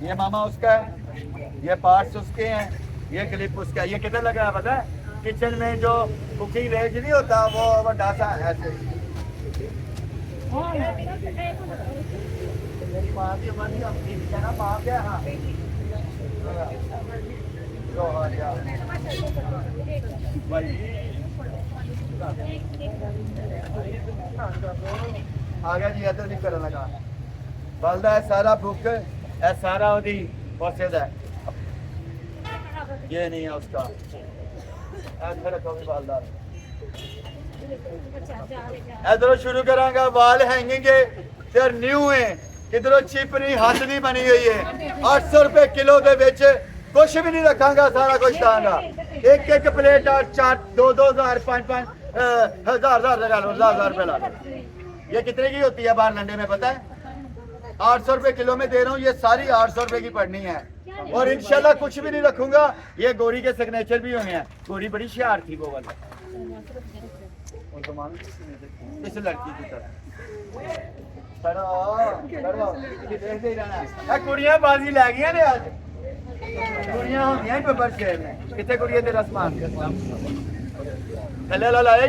ये मामा उसका है, ये पार्ट्स उसके हैं, ये क्लिप उसका है। ये कितना लगा है पता है? किचन में जो कुकिंग रेंज नहीं होता वो डासा ऐसे मेरी माँ की मनी अपनी ना माँ क्या हाँ आ गया जी इधर नहीं करने लगा बलदा है सारा बुक है सारा ओदी पहुंचे है ये नहीं है उसका ऐसे रखो भी बालदार इधरों शुरू करांगा वाल हैंगिंग है न्यू है किधरों चिप नहीं हाथ नहीं बनी हुई है 800 रुपए किलो के बेच कुछ भी नहीं रखांगा सारा कुछ दांगा एक एक प्लेट 4 2,000 5,000 लगा लो 10,000 रुपए ला लो ये कितने की होती है बाहर लंडे में पता है 800 रुपए किलो में दे रहा हूँ ये सारी 800 रुपए की पड़नी है और इंशाल्लाह कुछ भी नहीं रखूंगा ये गोरी के सिग्नेचर भी हुए हैं गोरी बड़ी होशियार थी वो वाला इस लड़की की तरह कुड़ियां बाजी लै गई ने आज कुड़ियां होंदियां पेपर शेयर में कितने कुड़ियां तेरा समान थले ला लाया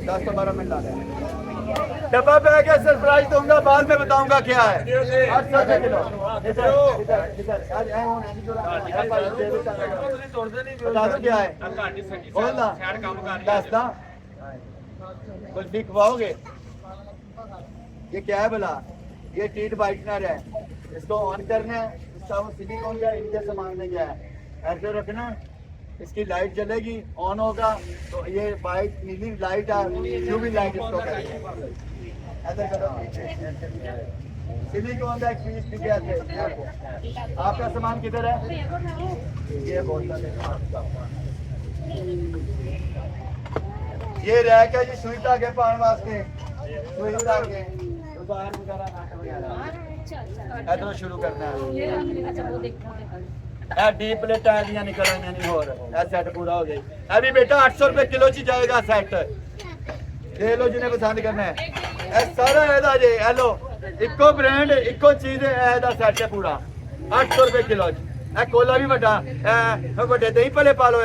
10-12 मिनट ला डब्बा पे आके सरप्राइज दूंगा बाद में बताऊंगा क्या है 800 रुपए किलो बता दो क्या है बोलना दसदा कुछ भी खवाओगे ये क्या है भला ये टीट वाइटनर है इसको ऑन करना है इसका वो सिलिकॉन का इनके सामान में क्या है ऐसे रखना इसकी लाइट जलेगी ऑन होगा तो ये वाइट नीली लाइट है यूवी लाइट इसको करेंगे सिलिकॉन का एक पीस भी क्या थे आपका सामान किधर है ये ये रैक है जी सुई धागे पाने वास्ते सुई धागे इधरों शुरू करना है डी प्लेटा निकल आई नहीं हो रहा सेट पूरा हो गया अभी बेटा 800 रुपए किलो ची जाएगा सेट दे लो जिन्हें पसंद करना है सारा एदा जे हेलो इको ब्रांड इको चीज एदा सेट है पूरा 800 रुपए किलो कोला भी बड़ा बड़े दही भले पा लो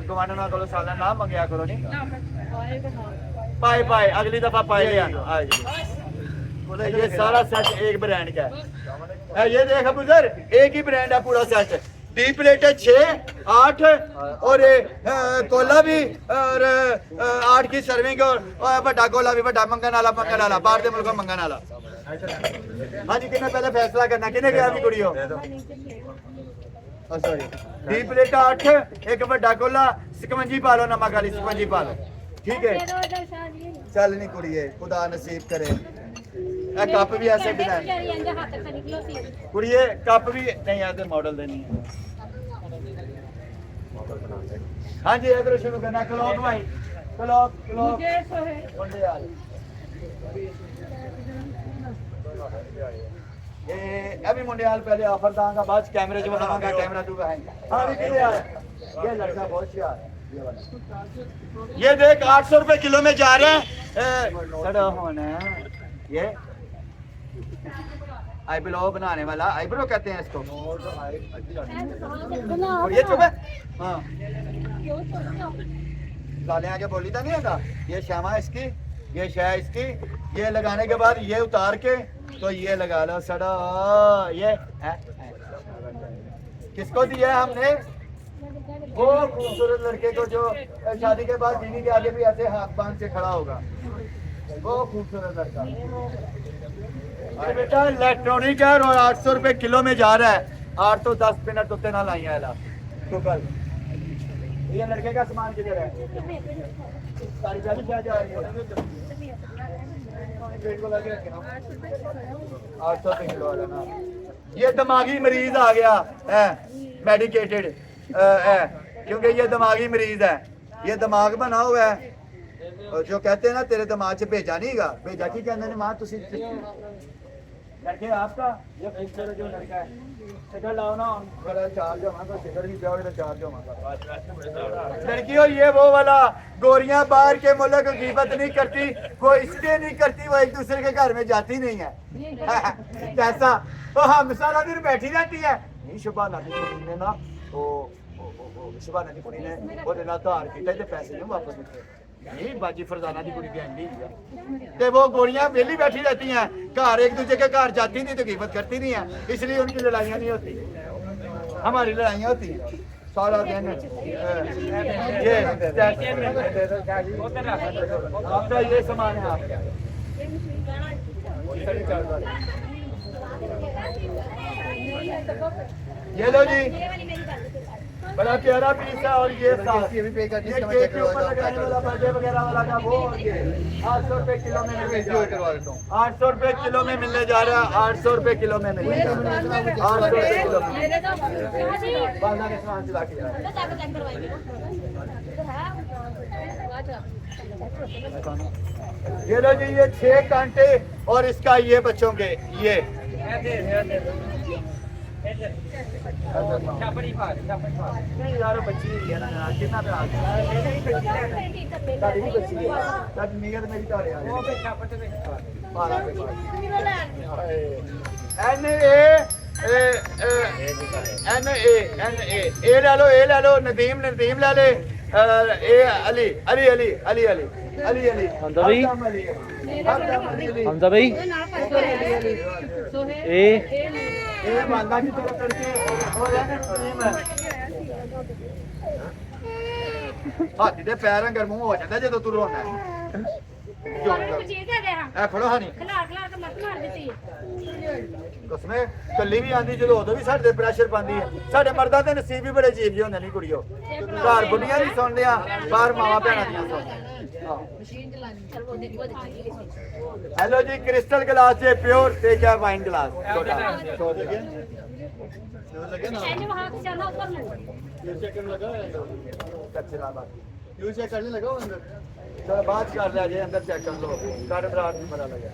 गवाना को साल नाम मंगया करो नहीं पाए पाए अगली दफा पाए ले आना ये सारा सेट एक ब्रांड का है ये देख बुजर एक ही ब्रांड है पूरा सेट डी प्लेट 6 8 और कोला भी और 8 की सर्विंग और बड़ा कोला भी बड़ा मंगन वाला बाहर के मुल्कों मंगन वाला हाँ जी किन्ने पहले फैसला करना किन्ने गया भी कुड़ियों सॉरी डी प्लेट 8 एक बड़ा कोला सिकंजी पा लो नमक वाली सिकंजी पा लो ठीक है चल नहीं कुड़िए खुदा नसीब करे कप भी ऐसे डिजाइन कुड़िए कप भी नहीं आते मॉडल देनी है हाँ जी इधर शुरू करना क्लॉक भाई क्लॉक ये अभी मुंडियाल पहले ऑफर दांगा बाद कैमरे जो बनाऊंगा कैमरा तू है हाँ भी किधर आया ये लड़का बहुत होशियार है ये देख 800 रुपए किलो में जा रहे हैं ये आईब्रो बनाने वाला आईब्रो कहते हैं इसको और ये चुप है हाँ लाले आगे बोली था नहीं होता ये श्यामा इसकी ये शाय इसकी ये लगाने के बाद ये उतार के तो ये लगा लो सड़ा ये किसको दिया है हमने वो खूबसूरत लड़के को जो शादी के बाद बीवी के आगे भी ऐसे हाथ बांध के खड़ा होगा वो खूबसूरत लड़का बेटा इलेक्ट्रॉनिक है और 800 रुपए किलो में जा रहा है 8 तो 10 मिनट तो ना लाई है तो कल ये लड़के का सामान किधर है सारी क्या जा रही है 800 रुपए किलो वाला ना ये दिमागी मरीज आ गया है मेडिकेटेड है क्योंकि ये दिमागी मरीज है ये दिमाग बना हुआ है और जो कहते हैं ना तेरे दिमाग से भेजा नहीं गा भेजा की कहते हैं मां तुसी लड़के आपका ये पिक्चर जो लड़का है टिकट लाओ ना बड़ा चार्ज होगा टिकट भी जाओगे तो चार्ज होगा लड़कियों ये वो वाला गोरियां बाहर के मुल्क गिबत नहीं करती वो इसलिए नहीं करती वो एक दूसरे के घर में जाती नहीं है कैसा तो हम सारा दिन बैठी रहती है नहीं शुभाना की कुड़ी ने ना तो शुभाना की कुड़ी ने ਉਹਦੇ ਨਾਲ ਧਾਰ ਕੀਤਾ ਤੇ ਪੈਸੇ ਨਹੀਂ ਵਾਪਸ ਦਿੱਤੇ नहीं बाजी फरजाना की कुड़ी बहन है ते वो गोलियां वेली बैठी रहती हैं घर एक दूसरे के घर जाती नहीं तो कीमत करती नहीं है इसलिए उनकी लड़ाइयाँ नहीं होती हमारी लड़ाइयाँ होती सारा दिन ये आपका ये सामान है आपका ये लो जी बड़ा प्यारा पीस है और ये साथ ये भी पे कर दिया केक के ऊपर लगाने वाला बर्थडे वगैरह वाला का वो और ये 800 रुपए किलो में मिलने जा रहा है 800 रुपए किलो में मिलने जा रहा है 800 रुपए किलो में मिलने जा रहा है 800 रुपए किलो में बांधा के सामान चला के ये लो जी ये 6 कांटे और इसका ये बच्चों के ये नहीं यार बच्ची है ना कितना पे आ गया बच्ची है तब नियत मेरी तारे आ वो पे छापट पे 12 पे एन ए ले लो नदीम ले ले ए अली अली अली अली अली अली अली हमजा भाई ये मांगा की तरफ करके और है ना प्रेम है हाथी दे पैर अंगर मुंह हो जाता ਜਦੋਂ ਤੂੰ ਰੋਣਾ ਐ ਫੜੋ ਹਾਨੀ ਖਲਾਰ ਕੇ ਮਤ ਮਾਰ ਦਿੱਤੀ ਕਸਮੇ ਕੱਲੀ ਵੀ ਆਂਦੀ ਜਦੋਂ ਉਦੋਂ ਵੀ ਸਾਡੇ ਤੇ ਪ੍ਰੈਸ਼ਰ ਪਾਉਂਦੀ ਹੈ ਸਾਡੇ ਮਰਦਾਂ ਦੇ ਨਸੀਬ ਵੀ ਬੜੇ ਅਜੀਬ ਜਿਹੇ ਹੁੰਦੇ ਨਹੀਂ ਕੁੜੀਓ ਘਰ ਬੁੱਢੀਆਂ ਨਹੀਂ ਸੁਣਦੇ ਆ ਬਾਹਰ ਮਾਵਾਂ ਭੈਣਾਂ ਦੀਆਂ ਸੁਣਦੇ ਮਸ਼ੀਨ ਚਲਾਣੀ हेलो जी क्रिस्टल गिलास है प्योर ते क्या वाइन गिलास छोटा करने लगा अंदर चलो बात कर रहा है अंदर चेक कर लो साढ़े बरात भी मरा लगा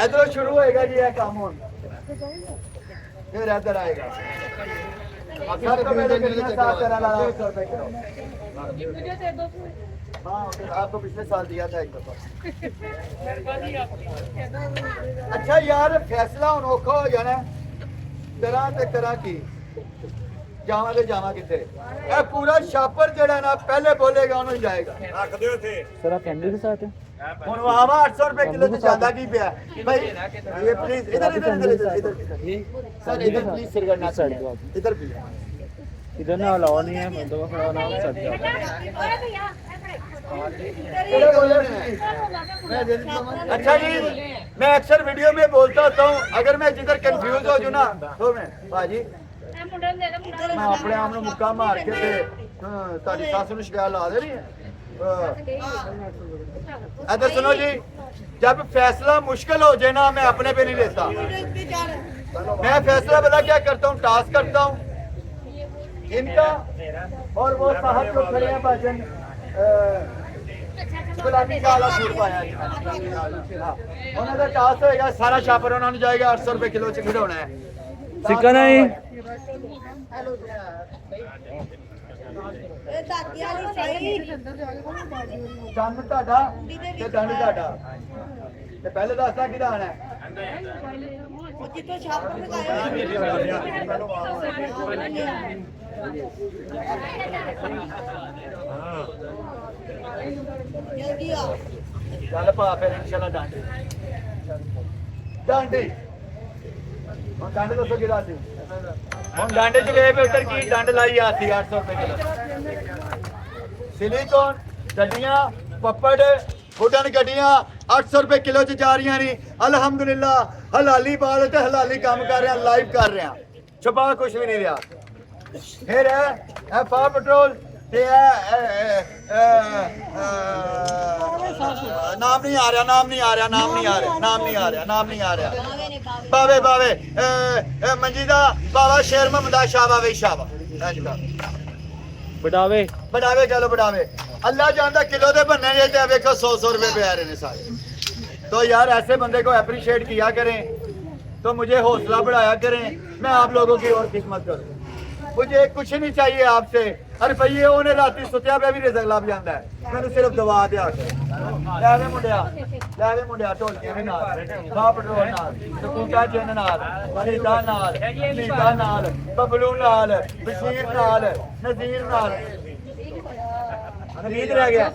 इधर शुरू होएगा जी यह काम होन फिर इधर आएगा आपको पिछले साल दिया था एक दफा अच्छा यार फैसला हुन औखा हो जाना तरह ते तरह की जावा ते जावा किथे ए पूरा शापर जेड़ा ना पहले बोलेगा उन्होंने जाएगा रख दियो थे सर आप कैंडल के साथ हैं हुन वावा 800 रुपए किलो से ज्यादा की पिया भाई ये प्लीज इधर इधर इधर सर इधर प्लीज सिरगढ़ ना साइड इधर प्लीज इधर ना अलाउ नहीं है मैं तो खड़ा ना साइड अच्छा जी मैं अक्सर वीडियो में बोलता होता हूँ अगर मैं जिधर कंफ्यूज हो जाऊँ ना तो मैं भाजी मैं अपने आप में मुक्का मार के तारी सास नूं शिकायत ला दे रही है इधर सुनो जी जब फैसला मुश्किल हो जाए ना मैं अपने पे नहीं लेता मैं फैसला पता क्या करता हूँ टास्क करता हूँ इनका और वो साहब जो खड़े हैं भाजन गुलाबी काला सूट पाया उन्होंने टास्क होएगा सारा शापर उन्होंने जाएगा 800 रुपए किलो से खिलौना है सिक्का नहीं ਚੰਦ ਤੁਹਾਡਾ ਤੇ ਦੰਡ ਤੁਹਾਡਾ ਤੇ ਪਹਿਲੇ ਦੱਸਦਾ ਕਿਹਦਾ ਆਣਾ ਹੈ ਜਿੱਤੋਂ ਛਾਪ ਜਲਦੀ ਆ ਚੱਲ ਪਾ ਫਿਰ ਇਨਸ਼ਾਅੱਲਾ ਡਾਂਡੇ ਹੁਣ ਡਾਂਡੇ ਦੱਸੋ ਕਿਹਦਾ ਸੀ ਹੁਣ ਡਾਂਡੇ ਚ ਗਏ ਪੇ ਉੱਤਰ ਕੀ ਡੰਡ ਲਾਈ ਆਤੀ 800 रुपए किलो सिलिकॉन गड्डियां पप्पड़ फुटन गड्डियां 800 रुपए किलो च जा रही नहीं अलहमदुलिल्लाह हलाली बाल ते हलाली काम कर रहे हैं लाइव कर रहे हैं छुपा कुछ भी नहीं रहा फिर है पा पेट्रोल ते नाम नहीं आ रहा बावे बावे मंजीदा बाबा शेर मोहम्मद शाह बावे शाह बढ़ावे बढ़ावे चलो बढ़ावे अल्लाह जानता किलो दे बनने जे ते देखो 100 रुपए पे आ रहे हैं सारे। तो यार ऐसे बंदे को अप्रिशिएट किया करें, तो मुझे हौसला बढ़ाया करें, मैं आप लोगों की और खिदमत करूँ। मुझे कुछ नहीं चाहिए आपसे, अरे भैया उन्हें राती सुत्या पे भी रिजक लभ जाता है, मैंने सिर्फ दवा दिया ले मुंडिया ढोलकियां दे नाल बाप पेट्रोल नाल सकूटा जिन नाल नीता नाल नीता नाल बबलू नाल बशीर नाल नजीर नाल नजीर रह गया।